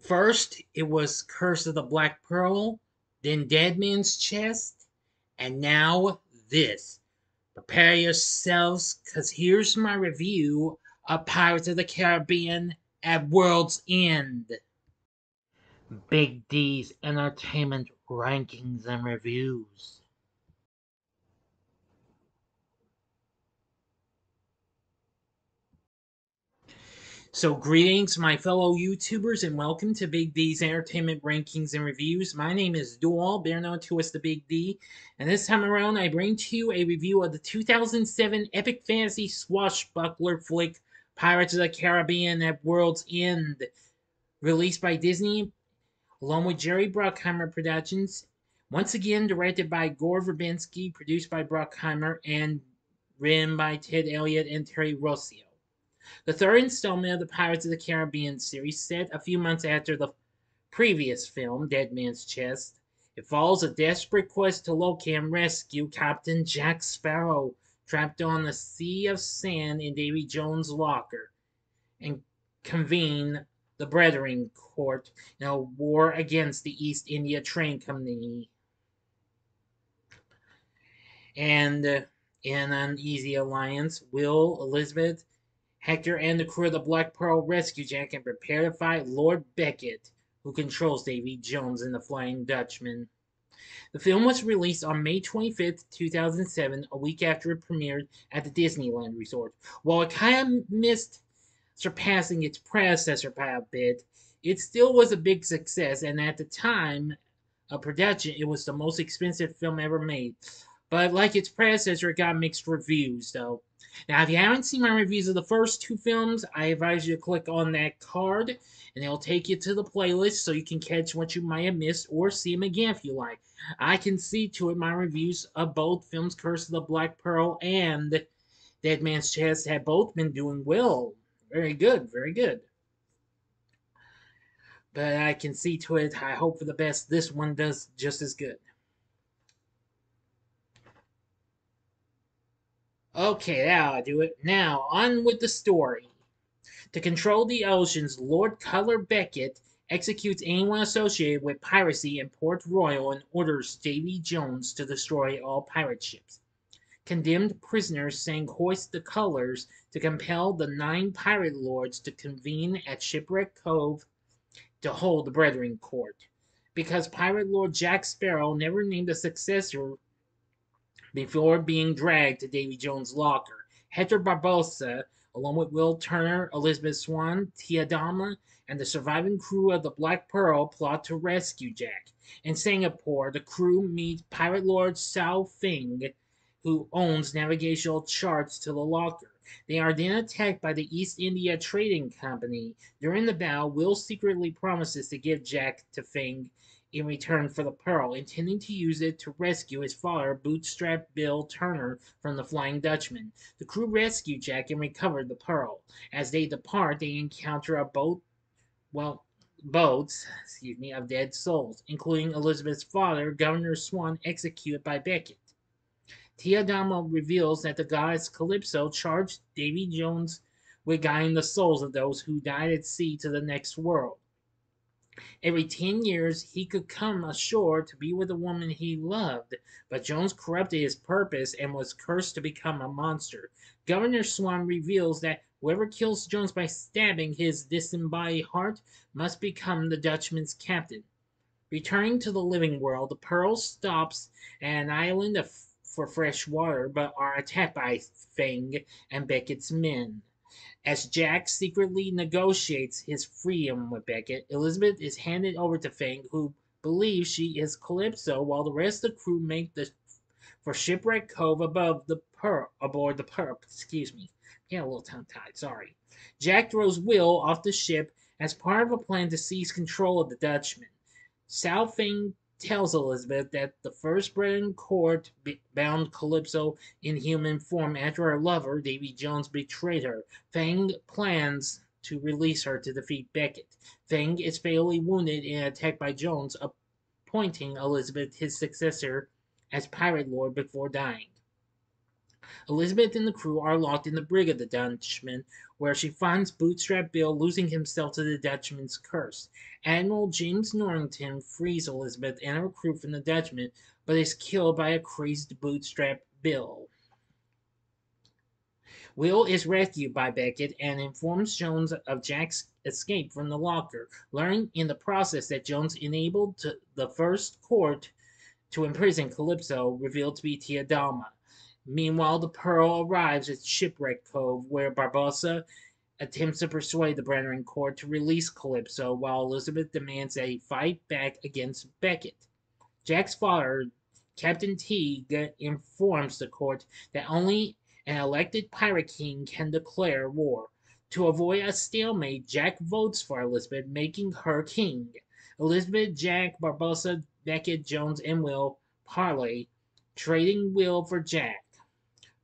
First, it was Curse of the Black Pearl, then Dead Man's Chest, and now this. Prepare yourselves, because here's my review of Pirates of the Caribbean at World's End. Big D's Entertainment Rankings and Reviews. So, greetings, my fellow YouTubers, and welcome to Big D's Entertainment Rankings and Reviews. My name is Dual, better known to us the Big D, and this time around I bring to you a review of the 2007 epic fantasy swashbuckler flick Pirates of the Caribbean at World's End, released by Disney along with Jerry Bruckheimer Productions, once again directed by Gore Verbinski, produced by Bruckheimer, and written by Ted Elliott and Terry Rossio. The third installment of the Pirates of the Caribbean series, set a few months after the previous film, Dead Man's Chest, it follows a desperate quest to locate and rescue Captain Jack Sparrow, trapped on a sea of sand in Davy Jones' locker, and convene the Brethren Court in a war against the East India Trading Company. And in an easy alliance, Will, Elizabeth, Hector, and the crew of the Black Pearl rescue Jack and prepare to fight Lord Beckett, who controls Davy Jones and the Flying Dutchman. The film was released on May 25th, 2007, a week after it premiered at the Disneyland Resort. While it kind of missed surpassing its predecessor by a bit, it still was a big success, and at the time of production, it was the most expensive film ever made. But like its predecessor, it got mixed reviews, though. Now, if you haven't seen my reviews of the first two films, I advise you to click on that card, and it'll take you to the playlist so you can catch what you might have missed or see them again if you like. I can see to it my reviews of both films, Curse of the Black Pearl and Dead Man's Chest, have both been doing well. Very good, very good. But I can see to it, I hope for the best, this one does just as good. Okay, that'll do it. Now, on with the story. To control the oceans, Lord Cutler Beckett executes anyone associated with piracy in Port Royal and orders Davy Jones to destroy all pirate ships. Condemned prisoners sang Hoist the Colors to compel the 9 pirate lords to convene at Shipwreck Cove to hold the Brethren Court. Because Pirate Lord Jack Sparrow never named a successor before being dragged to Davy Jones' locker, Hector Barbossa, along with Will Turner, Elizabeth Swann, Tia Dama, and the surviving crew of the Black Pearl, plot to rescue Jack. In Singapore, the crew meet Pirate Lord Sao Feng, who owns navigational charts to the locker. They are then attacked by the East India Trading Company. During the battle, Will secretly promises to give Jack to Feng in return for the pearl, intending to use it to rescue his father, Bootstrap Bill Turner, from the Flying Dutchman. The crew rescue Jack and recover the pearl. As they depart, they encounter a boats, of dead souls, including Elizabeth's father, Governor Swan, executed by Beckett. Teodama reveals that the goddess Calypso charged Davy Jones with guiding the souls of those who died at sea to the next world. Every 10 years, he could come ashore to be with the woman he loved, but Jones corrupted his purpose and was cursed to become a monster. Governor Swan reveals that whoever kills Jones by stabbing his disembodied heart must become the Dutchman's captain. Returning to the living world, the Pearl stops at an island for fresh water, but are attacked by Feng and Beckett's men. As Jack secretly negotiates his freedom with Beckett, Elizabeth is handed over to Feng, who believes she is Calypso, while the rest of the crew make for Shipwreck Cove aboard the Pearl. Excuse me, getting a little tongue-tied. Sorry. Jack throws Will off the ship as part of a plan to seize control of the Dutchman. Sao Feng tells Elizabeth that the First Brethren Court bound Calypso in human form after her lover, Davy Jones, betrayed her. Feng plans to release her to defeat Beckett. Feng is fatally wounded in an attack by Jones, appointing Elizabeth his successor as Pirate Lord before dying. Elizabeth and the crew are locked in the brig of the Dutchman, where she finds Bootstrap Bill losing himself to the Dutchman's curse. Admiral James Norrington frees Elizabeth and her crew from the Dutchman, but is killed by a crazed Bootstrap Bill. Will is rescued by Beckett and informs Jones of Jack's escape from the locker, learning in the process that Jones enabled the first court to imprison Calypso, revealed to be Teodalma. Meanwhile, the Pearl arrives at Shipwreck Cove, where Barbossa attempts to persuade the Brethren Court to release Calypso, while Elizabeth demands a fight back against Beckett. Jack's father, Captain Teague, informs the court that only an elected pirate king can declare war. To avoid a stalemate, Jack votes for Elizabeth, making her king. Elizabeth, Jack, Barbossa, Beckett, Jones, and Will parley, trading Will for Jack.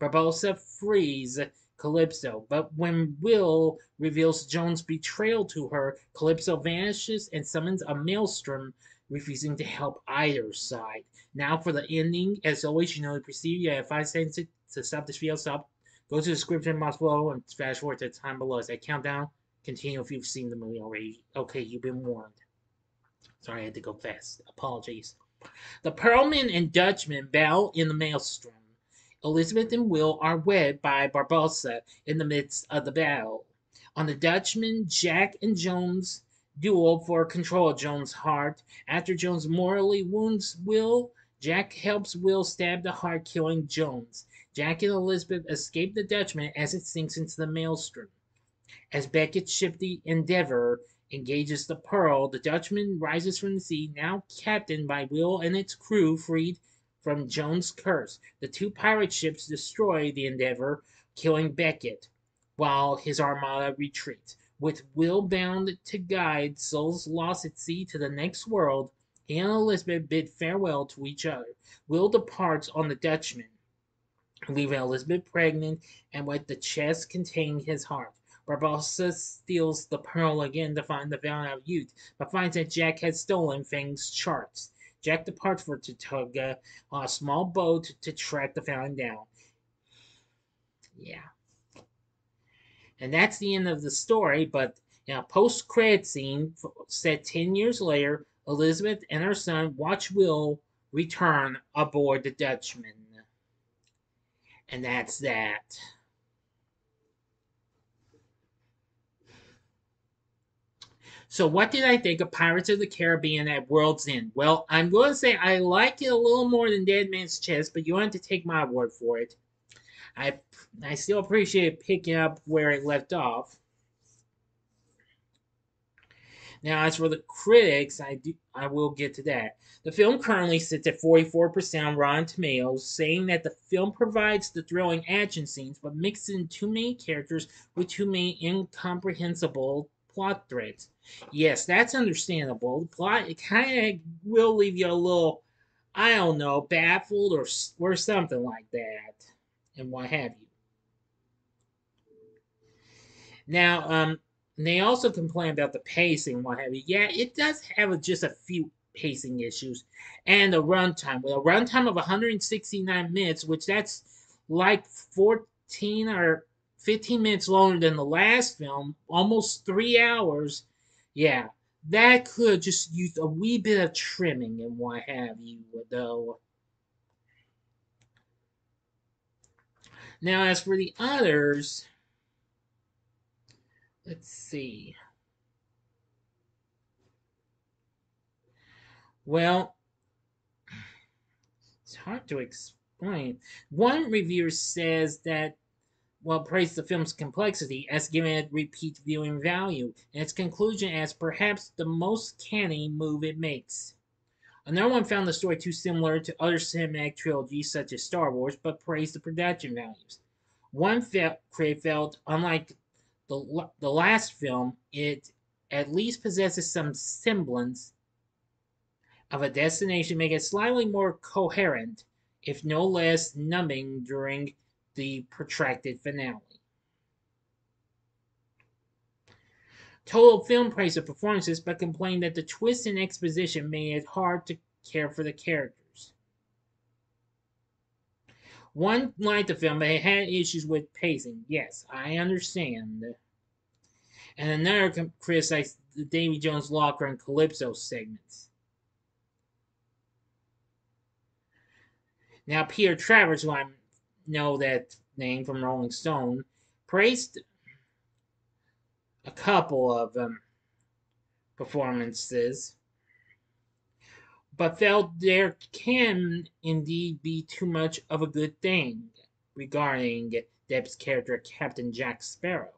Barbossa frees Calypso, but when Will reveals Jones' betrayal to her, Calypso vanishes and summons a maelstrom, refusing to help either side. Now for the ending. As always, you proceed. You have 5 seconds to stop this video. Stop. Go to the description box below and fast forward to the time below as I count down. Continue if you've seen the movie already. Okay, you've been warned. Sorry, I had to go fast. Apologies. The Pearlman and Dutchman battle in the maelstrom. Elizabeth and Will are wed by Barbossa in the midst of the battle. On the Dutchman, Jack and Jones duel for control of Jones' heart. After Jones mortally wounds Will, Jack helps Will stab the heart, killing Jones. Jack and Elizabeth escape the Dutchman as it sinks into the maelstrom. As Beckett's ship, the Endeavour, engages the Pearl, the Dutchman rises from the sea, now captained by Will and its crew, freed from Jones' curse. The two pirate ships destroy the Endeavour, killing Beckett, while his armada retreats. With Will bound to guide souls lost at sea to the next world, he and Elizabeth bid farewell to each other. Will departs on the Dutchman, leaving Elizabeth pregnant and with the chest containing his heart. Barbossa steals the pearl again to find the valiant youth, but finds that Jack has stolen Fang's charts. Jack departs for Tortuga on a small boat to track the fountain down. Yeah. And that's the end of the story, but in a post-credit scene set 10 years later, Elizabeth and her son watch Will return aboard the Dutchman. And that's that. So, what did I think of Pirates of the Caribbean at World's End? Well, I'm going to say I liked it a little more than Dead Man's Chest, but you have to take my word for it. I, I still appreciate picking up where it left off. Now, as for the critics, I will get to that. The film currently sits at 44% on Rotten Tomatoes, saying that the film provides the thrilling action scenes, but mixes in too many characters with too many incomprehensible plot threads. Yes, that's understandable. The plot, it kind of will leave you a little, I don't know, baffled or something like that, and what have you. Now, they also complain about the pacing, what have you. Yeah, it does have just a few pacing issues, and the runtime. With a runtime of 169 minutes, which that's like 14 or 15 minutes longer than the last film, almost 3 hours. Yeah, that could just use a wee bit of trimming and what have you, though. Now, as for the others, let's see. Well, it's hard to explain. One reviewer says that, well, praised the film's complexity as giving it repeat viewing value, and its conclusion as perhaps the most canny move it makes. Another one found the story too similar to other cinematic trilogies such as Star Wars, but praised the production values. One critic felt, unlike the last film, it at least possesses some semblance of a destination, make it slightly more coherent, if no less numbing during the protracted finale. Total film praised the performances, but complained that the twist in exposition made it hard to care for the characters. One liked the film, but it had issues with pacing. Yes, I understand. And another criticized the Davy Jones Locker and Calypso segments. Now, Peter Travers, who I know that name from Rolling Stone, praised a couple of performances, but felt there can indeed be too much of a good thing regarding Depp's character, Captain Jack Sparrow.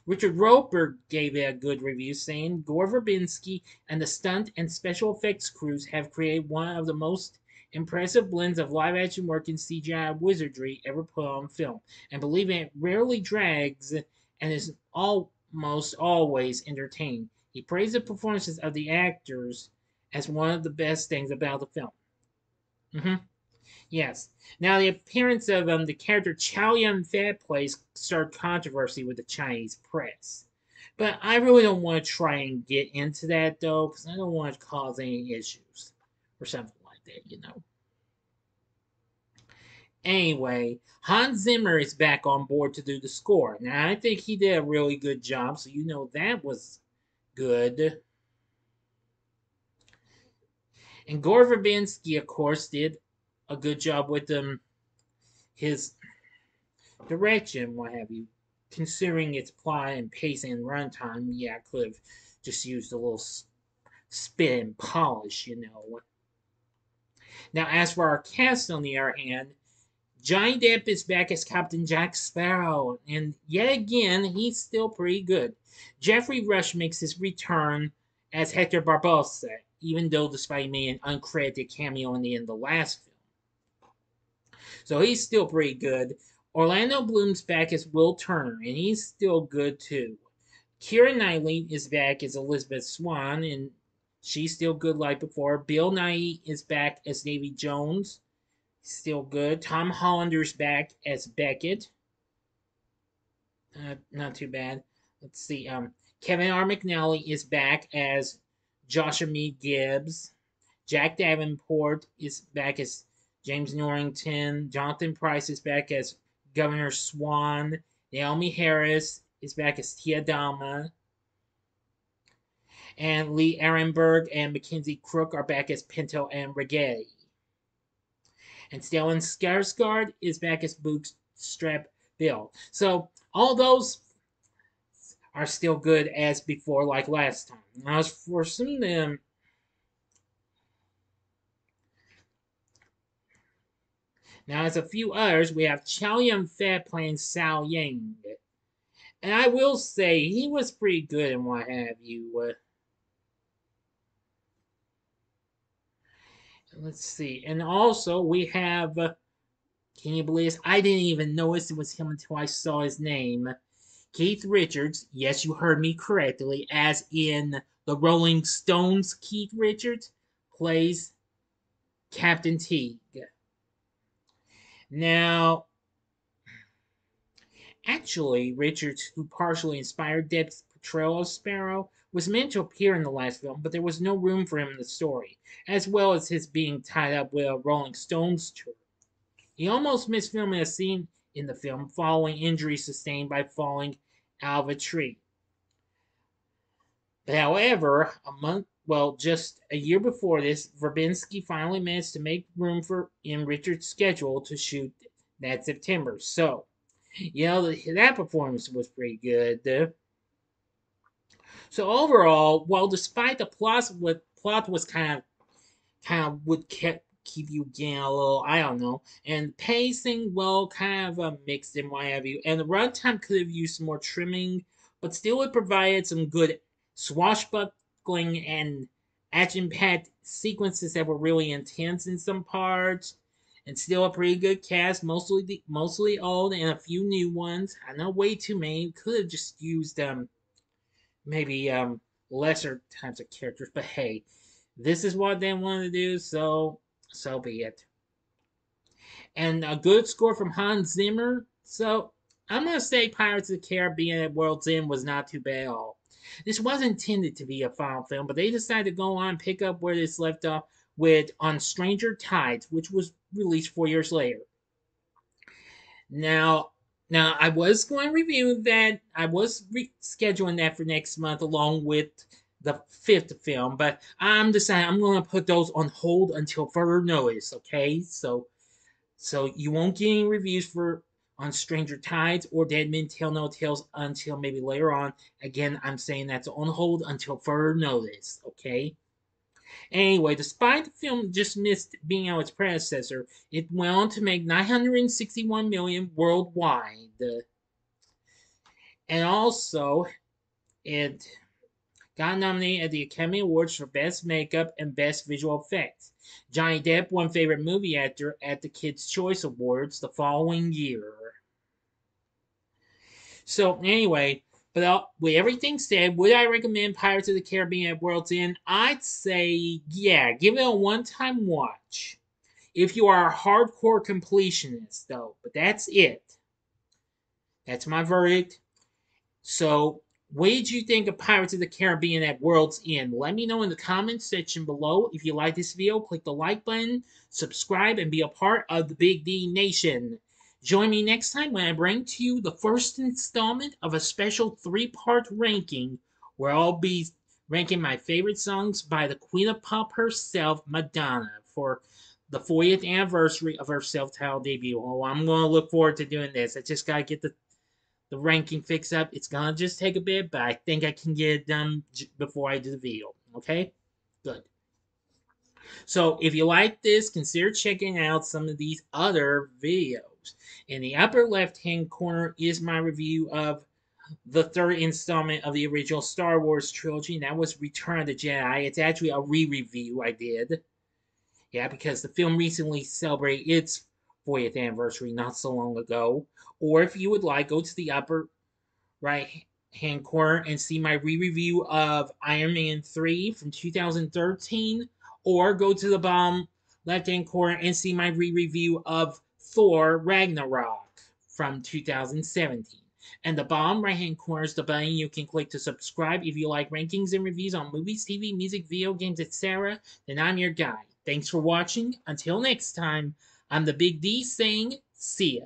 Richard Roeper gave it a good review, saying Gore Verbinski and the stunt and special effects crews have created one of the most impressive blends of live action work and CGI wizardry ever put on film, and believing it rarely drags and is almost always entertaining. He praised the performances of the actors as one of the best things about the film. Hmm. Yes. Now, the appearance of the character Chow Yun-Fat plays started controversy with the Chinese press. But I really don't want to try and get into that, though, because I don't want to cause any issues or something like that. Anyway, Hans Zimmer is back on board to do the score. Now, I think he did a really good job, so that was good. And Gore Verbinski, of course, did a good job with his direction, what have you. Considering its plot and pacing and runtime, yeah, I could have just used a little spit and polish. Now, as for our cast, on the other hand, Johnny Depp is back as Captain Jack Sparrow, and yet again, he's still pretty good. Geoffrey Rush makes his return as Hector Barbossa, even though despite making an uncredited cameo in the last film. So he's still pretty good. Orlando Bloom's back as Will Turner, and he's still good too. Keira Knightley is back as Elizabeth Swann, and she's still good like before. Bill Nighy is back as Davy Jones, still good. Tom Hollander's back as Beckett, not too bad. Let's see. Kevin R. McNally is back as Joshua Mead Gibbs. Jack Davenport is back as James Norrington. Jonathan Pryce is back as Governor Swan. Naomi Harris is back as Tia Dalma. And Lee Arenberg and Mackenzie Crook are back as Pinto and Rigetti. And Stellan Skarsgård is back as Bootstrap Bill. So all those are still good as before, like last time. Now, as for some of them, now as a few others, we have Chow Yun-Fat playing Sao Yang. And I will say, he was pretty good and what have you. Let's see. And also, we have, can you believe this? I didn't even notice it was him until I saw his name. Keith Richards, yes, you heard me correctly, as in the Rolling Stones, Keith Richards plays Captain Teague. Now, actually, Richards, who partially inspired Depp's portrayal of Sparrow, was meant to appear in the last film, but there was no room for him in the story, as well as his being tied up with a Rolling Stones tour. He almost missed filming a scene in the film following injuries sustained by falling out of a tree. But however, just a year before this, Verbinski finally managed to make room for in Richard's schedule to shoot that September. So, that performance was pretty good. So overall, well, despite the plot was kind of would keep you getting a little, I don't know, and pacing, well, kind of mixed and what have you, and the runtime could have used some more trimming, but still it provided some good swashbuckling and action-packed sequences that were really intense in some parts, and still a pretty good cast, mostly old and a few new ones. I know way too many. Could have just used maybe lesser types of characters, but hey, this is what they wanted to do, so be it. And a good score from Hans Zimmer. So I'm gonna say Pirates of the Caribbean at World's End was not too bad at all. This was intended to be a final film, but they decided to go on and pick up where this left off with On Stranger Tides, which was released 4 years later. Now, now I was going to review that. I was scheduling that for next month along with the fifth film, but I'm deciding I'm going to put those on hold until further notice. Okay, so you won't get any reviews for on Stranger Tides or Dead Men Tell No Tales until maybe later on. Again, I'm saying that's on hold until further notice. Okay. Anyway, despite the film just missed being out its predecessor, it went on to make 961 million worldwide, and also it got nominated at the Academy Awards for Best Makeup and Best Visual Effects. Johnny Depp won Favorite Movie Actor at the Kids' Choice Awards the following year. So anyway, but with everything said, would I recommend Pirates of the Caribbean at World's End? I'd say yeah, give it a one-time watch. If you are a hardcore completionist, though, but that's it. That's my verdict. So, what did you think of Pirates of the Caribbean at World's End? Let me know in the comments section below. If you like this video, click the like button, subscribe, and be a part of the Big D Nation. Join me next time when I bring to you the first installment of a special 3-part ranking where I'll be ranking my favorite songs by the Queen of Pop herself, Madonna, for the 40th anniversary of her self-titled debut. Oh, I'm going to look forward to doing this. I just got to get the ranking fix up. It's gonna just take a bit, but I think I can get it done before I do the video. Okay? Good. So if you like this, consider checking out some of these other videos. In the upper left hand corner is my review of the third installment of the original Star Wars trilogy, and that was Return of the Jedi. It's actually a re-review I did. Yeah, because the film recently celebrated its 40th anniversary not so long ago. Or if you would like, go to the upper right hand corner and see my re-review of Iron Man 3 from 2013, or go to the bottom left hand corner and see my re-review of Thor Ragnarok from 2017. And the bottom right hand corner is the button you can click to subscribe if you like rankings and reviews on movies, TV, music, video games, etc. Then I'm your guy. Thanks for watching. Until next time, I'm the Big D saying, see ya.